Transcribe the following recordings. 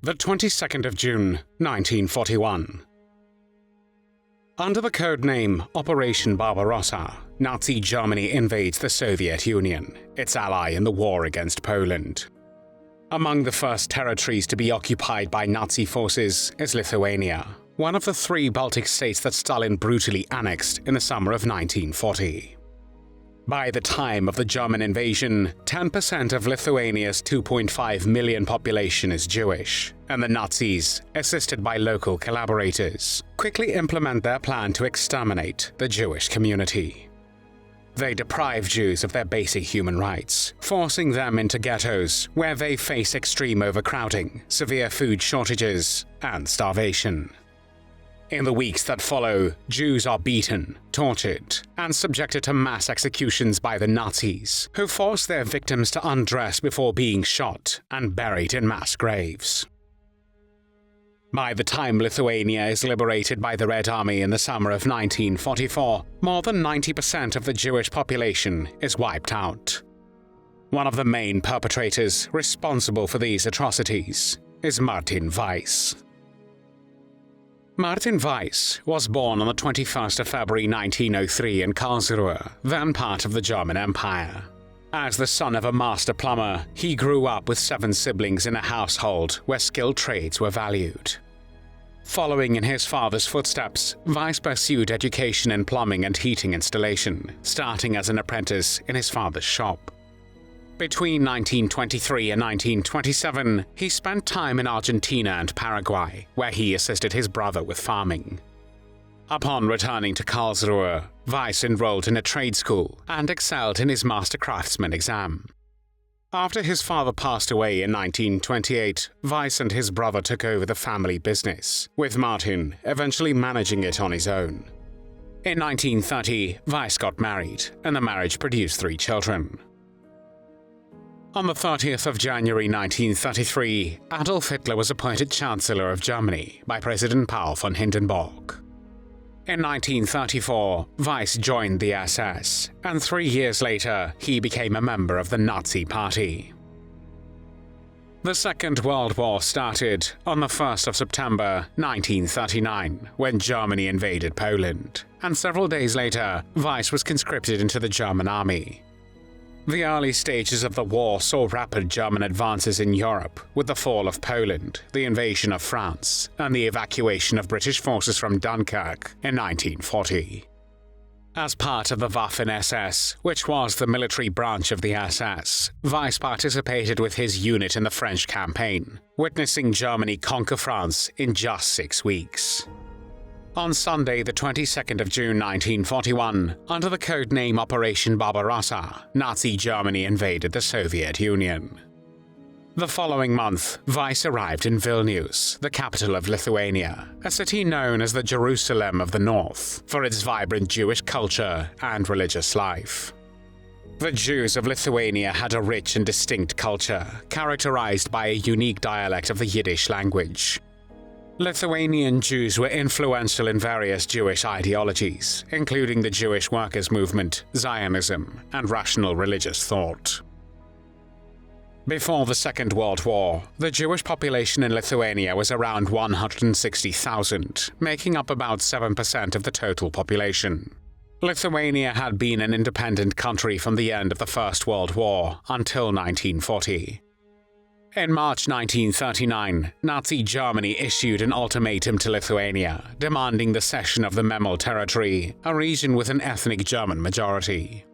The 22nd of June, 1941. Under the code name Operation Barbarossa, Nazi Germany invades the Soviet Union, its ally in the war against Poland. Among the first territories to be occupied by Nazi forces is Lithuania, one of the three Baltic states that Stalin brutally annexed in the summer of 1940. By the time of the German invasion, 10% of Lithuania's 2.5 million population is Jewish, and the Nazis, assisted by local collaborators, quickly implement their plan to exterminate the Jewish community. They deprive Jews of their basic human rights, forcing them into ghettos where they face extreme overcrowding, severe food shortages, and starvation. In the weeks that follow, Jews are beaten, tortured, and subjected to mass executions by the Nazis, who force their victims to undress before being shot and buried in mass graves. By the time Lithuania is liberated by the Red Army in the summer of 1944, more than 90% of the Jewish population is wiped out. One of the main perpetrators responsible for these atrocities is Martin Weiss. Martin Weiss was born on the 21st of February 1903 in Karlsruhe, then part of the German Empire. As the son of a master plumber, he grew up with 7 siblings in a household where skilled trades were valued. Following in his father's footsteps, Weiss pursued education in plumbing and heating installation, starting as an apprentice in his father's shop. Between 1923 and 1927, he spent time in Argentina and Paraguay, where he assisted his brother with farming. Upon returning to Karlsruhe, Weiss enrolled in a trade school and excelled in his master craftsman exam. After his father passed away in 1928, Weiss and his brother took over the family business, with Martin eventually managing it on his own. In 1930, Weiss got married, and the marriage produced 3 children. On the 30th of January 1933, Adolf Hitler was appointed Chancellor of Germany by President Paul von Hindenburg. In 1934, Weiss joined the SS, and 3 years later, he became a member of the Nazi Party. The Second World War started on the 1st of September 1939, when Germany invaded Poland, and several days later, Weiss was conscripted into the German army. The early stages of the war saw rapid German advances in Europe, with the fall of Poland, the invasion of France, and the evacuation of British forces from Dunkirk in 1940. As part of the Waffen-SS, which was the military branch of the SS, Weiss participated with his unit in the French campaign, witnessing Germany conquer France in just 6 weeks. On Sunday, the 22nd of June 1941, under the code name Operation Barbarossa, Nazi Germany invaded the Soviet Union. The following month, Weiss arrived in Vilnius, the capital of Lithuania, a city known as the Jerusalem of the North, for its vibrant Jewish culture and religious life. The Jews of Lithuania had a rich and distinct culture, characterized by a unique dialect of the Yiddish language. Lithuanian Jews were influential in various Jewish ideologies, including the Jewish workers' movement, Zionism, and rational religious thought. Before the Second World War, the Jewish population in Lithuania was around 160,000, making up about 7% of the total population. Lithuania had been an independent country from the end of the First World War until 1940. In March 1939, Nazi Germany issued an ultimatum to Lithuania, demanding the cession of the Memel territory, a region with an ethnic German majority.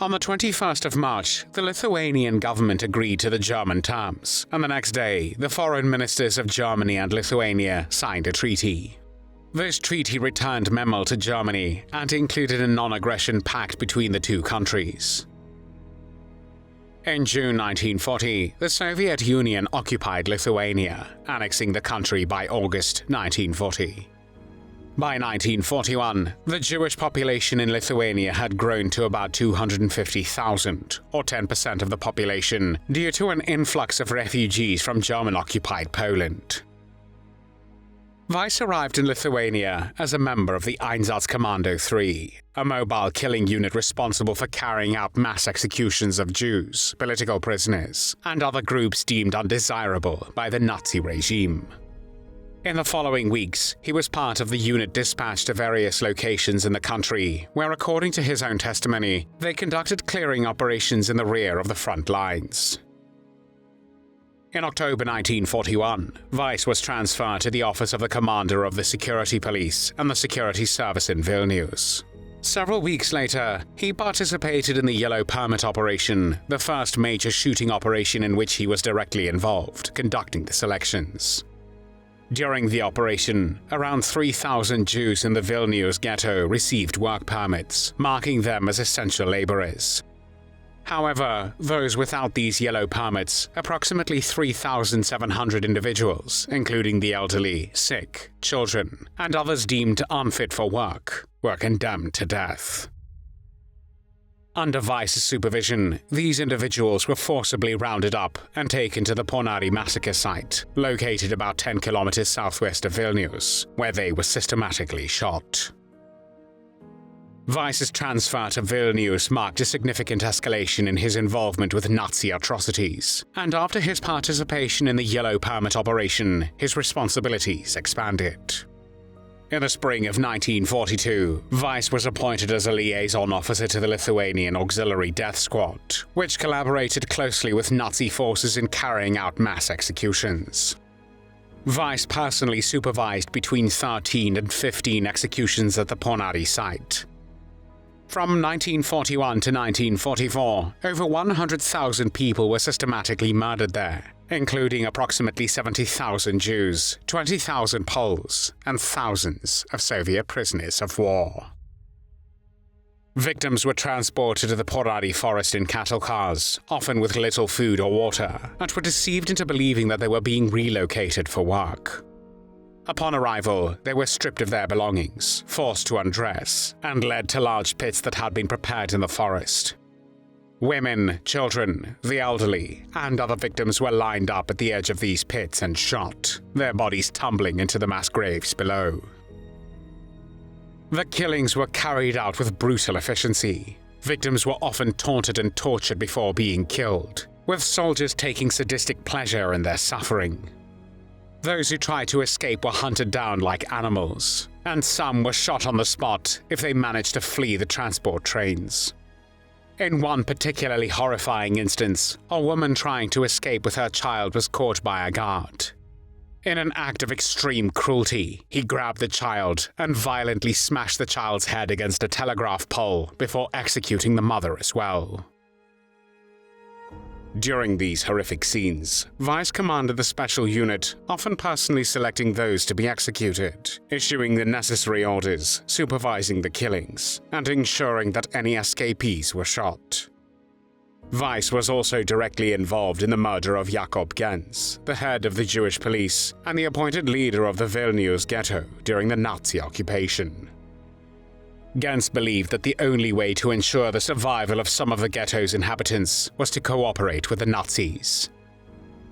On the 21st of March, the Lithuanian government agreed to the German terms, and the next day, the foreign ministers of Germany and Lithuania signed a treaty. This treaty returned Memel to Germany and included a non-aggression pact between the 2 countries. In June 1940, the Soviet Union occupied Lithuania, annexing the country by August 1940. By 1941, the Jewish population in Lithuania had grown to about 250,000, or 10% of the population, due to an influx of refugees from German-occupied Poland. Weiss arrived in Lithuania as a member of the Einsatzkommando 3, a mobile killing unit responsible for carrying out mass executions of Jews, political prisoners, and other groups deemed undesirable by the Nazi regime. In the following weeks, he was part of the unit dispatched to various locations in the country, where, according to his own testimony, they conducted clearing operations in the rear of the front lines. In October 1941, Weiss was transferred to the office of the commander of the security police and the security service in Vilnius. Several weeks later, he participated in the Yellow Permit operation, the first major shooting operation in which he was directly involved, conducting the selections. During the operation, around 3,000 Jews in the Vilnius Ghetto received work permits, marking them as essential laborers. However, those without these yellow permits, approximately 3,700 individuals, including the elderly, sick, children, and others deemed unfit for work, were condemned to death. Under Weiss's supervision, these individuals were forcibly rounded up and taken to the Ponary massacre site, located about 10 kilometers southwest of Vilnius, where they were systematically shot. Weiss's transfer to Vilnius marked a significant escalation in his involvement with Nazi atrocities, and after his participation in the Yellow Permit operation, his responsibilities expanded. In the spring of 1942, Weiss was appointed as a liaison officer to the Lithuanian Auxiliary Death Squad, which collaborated closely with Nazi forces in carrying out mass executions. Weiss personally supervised between 13 and 15 executions at the Ponary site. From 1941 to 1944, over 100,000 people were systematically murdered there, including approximately 70,000 Jews, 20,000 Poles, and thousands of Soviet prisoners of war. Victims were transported to the Ponary forest in cattle cars, often with little food or water, and were deceived into believing that they were being relocated for work. Upon arrival, they were stripped of their belongings, forced to undress, and led to large pits that had been prepared in the forest. Women, children, the elderly, and other victims were lined up at the edge of these pits and shot, their bodies tumbling into the mass graves below. The killings were carried out with brutal efficiency. Victims were often taunted and tortured before being killed, with soldiers taking sadistic pleasure in their suffering. Those who tried to escape were hunted down like animals, and some were shot on the spot if they managed to flee the transport trains. In one particularly horrifying instance, a woman trying to escape with her child was caught by a guard. In an act of extreme cruelty, he grabbed the child and violently smashed the child's head against a telegraph pole before executing the mother as well. During these horrific scenes, Weiss commanded the special unit, often personally selecting those to be executed, issuing the necessary orders, supervising the killings, and ensuring that any escapees were shot. Weiss was also directly involved in the murder of Jakob Gens, the head of the Jewish police and the appointed leader of the Vilnius Ghetto during the Nazi occupation. Gens believed that the only way to ensure the survival of some of the ghetto's inhabitants was to cooperate with the Nazis.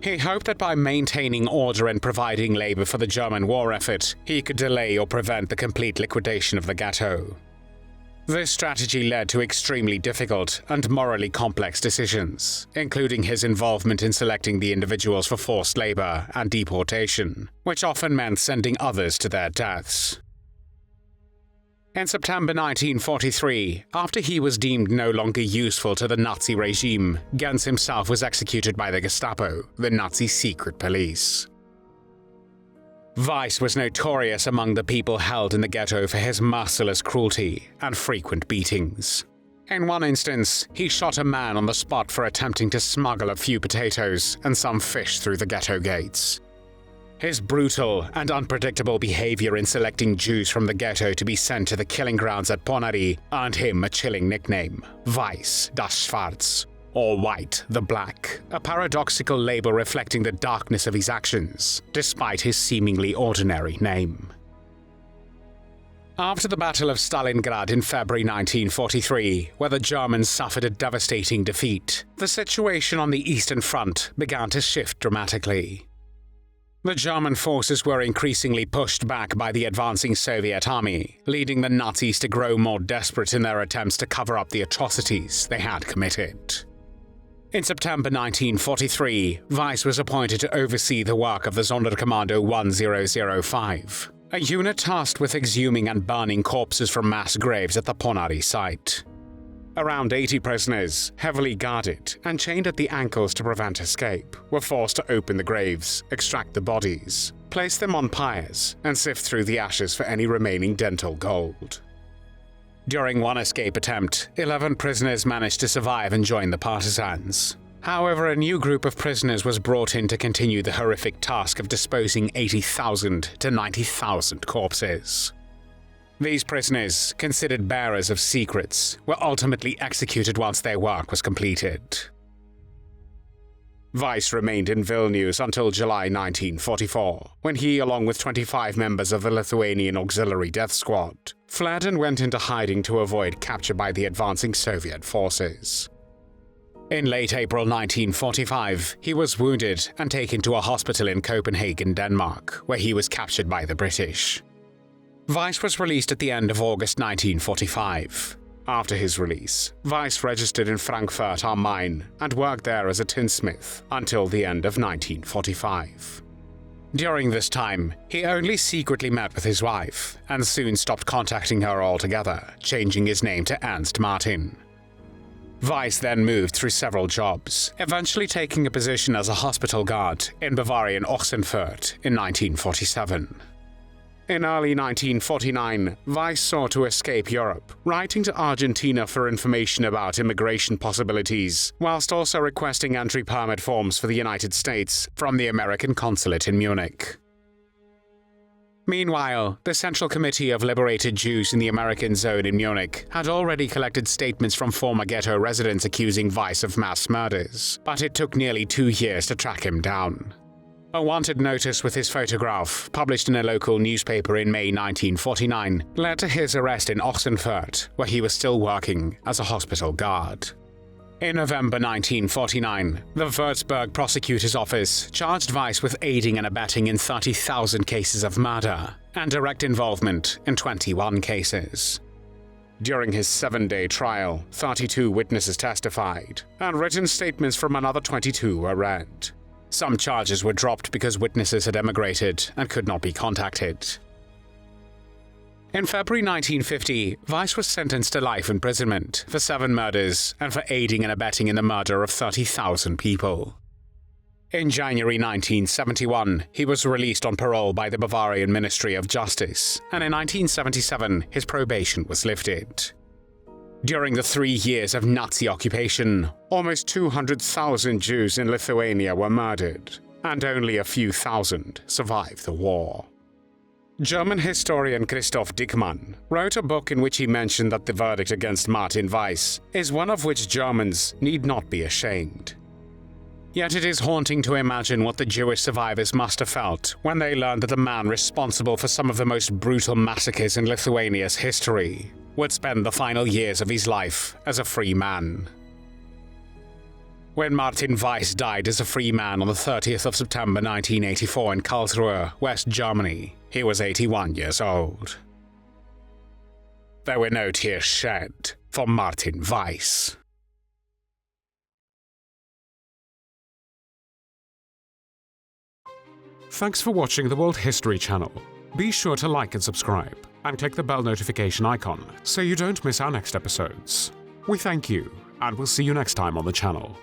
He hoped that by maintaining order and providing labor for the German war effort, he could delay or prevent the complete liquidation of the ghetto. This strategy led to extremely difficult and morally complex decisions, including his involvement in selecting the individuals for forced labor and deportation, which often meant sending others to their deaths. In September 1943, after he was deemed no longer useful to the Nazi regime, Gens himself was executed by the Gestapo, the Nazi secret police. Weiss was notorious among the people held in the ghetto for his merciless cruelty and frequent beatings. In one instance, he shot a man on the spot for attempting to smuggle a few potatoes and some fish through the ghetto gates. His brutal and unpredictable behavior in selecting Jews from the ghetto to be sent to the killing grounds at Ponary earned him a chilling nickname, Weiss das Schwarz, or White the Black, a paradoxical label reflecting the darkness of his actions, despite his seemingly ordinary name. After the Battle of Stalingrad in February 1943, where the Germans suffered a devastating defeat, the situation on the Eastern Front began to shift dramatically. The German forces were increasingly pushed back by the advancing Soviet army, leading the Nazis to grow more desperate in their attempts to cover up the atrocities they had committed. In September 1943, Weiss was appointed to oversee the work of the Sonderkommando 1005, a unit tasked with exhuming and burning corpses from mass graves at the Ponary site. Around 80 prisoners, heavily guarded and chained at the ankles to prevent escape, were forced to open the graves, extract the bodies, place them on pyres, and sift through the ashes for any remaining dental gold. During one escape attempt, 11 prisoners managed to survive and join the partisans. However, a new group of prisoners was brought in to continue the horrific task of disposing 80,000 to 90,000 corpses. These prisoners, considered bearers of secrets, were ultimately executed once their work was completed. Weiss remained in Vilnius until July 1944, when he, along with 25 members of the Lithuanian Auxiliary Death Squad, fled and went into hiding to avoid capture by the advancing Soviet forces. In late April 1945, he was wounded and taken to a hospital in Copenhagen, Denmark, where he was captured by the British. Weiss was released at the end of August 1945. After his release, Weiss registered in Frankfurt am Main and worked there as a tinsmith until the end of 1945. During this time, he only secretly met with his wife and soon stopped contacting her altogether, changing his name to Ernst Martin. Weiss then moved through several jobs, eventually taking a position as a hospital guard in Bavarian Ochsenfurt in 1947. In early 1949, Weiss sought to escape Europe, writing to Argentina for information about immigration possibilities, whilst also requesting entry permit forms for the United States from the American consulate in Munich. Meanwhile, the Central Committee of Liberated Jews in the American Zone in Munich had already collected statements from former ghetto residents accusing Weiss of mass murders, but it took nearly 2 years to track him down. A wanted notice with his photograph, published in a local newspaper in May 1949, led to his arrest in Ochsenfurt, where he was still working as a hospital guard. In November 1949, the Würzburg prosecutor's office charged Weiss with aiding and abetting in 30,000 cases of murder and direct involvement in 21 cases. During his 7-day trial, 32 witnesses testified, and written statements from another 22 were read. Some charges were dropped because witnesses had emigrated and could not be contacted. In February 1950, Weiss was sentenced to life imprisonment for 7 murders and for aiding and abetting in the murder of 30,000 people. In January 1971, he was released on parole by the Bavarian Ministry of Justice, and in 1977, his probation was lifted. During the 3 years of Nazi occupation, almost 200,000 Jews in Lithuania were murdered, and only a few thousand survived the war. German historian Christoph Dickmann wrote a book in which he mentioned that the verdict against Martin Weiss is one of which Germans need not be ashamed. Yet it is haunting to imagine what the Jewish survivors must have felt when they learned that the man responsible for some of the most brutal massacres in Lithuania's history would spend the final years of his life as a free man. When Martin Weiss died as a free man on the 30th of September 1984 in Karlsruhe, West Germany, he was 81 years old. There were no tears shed for Martin Weiss. Thanks for watching the World History Channel. Be sure to like and subscribe, and click the bell notification icon so you don't miss our next episodes. We thank you, and we'll see you next time on the channel.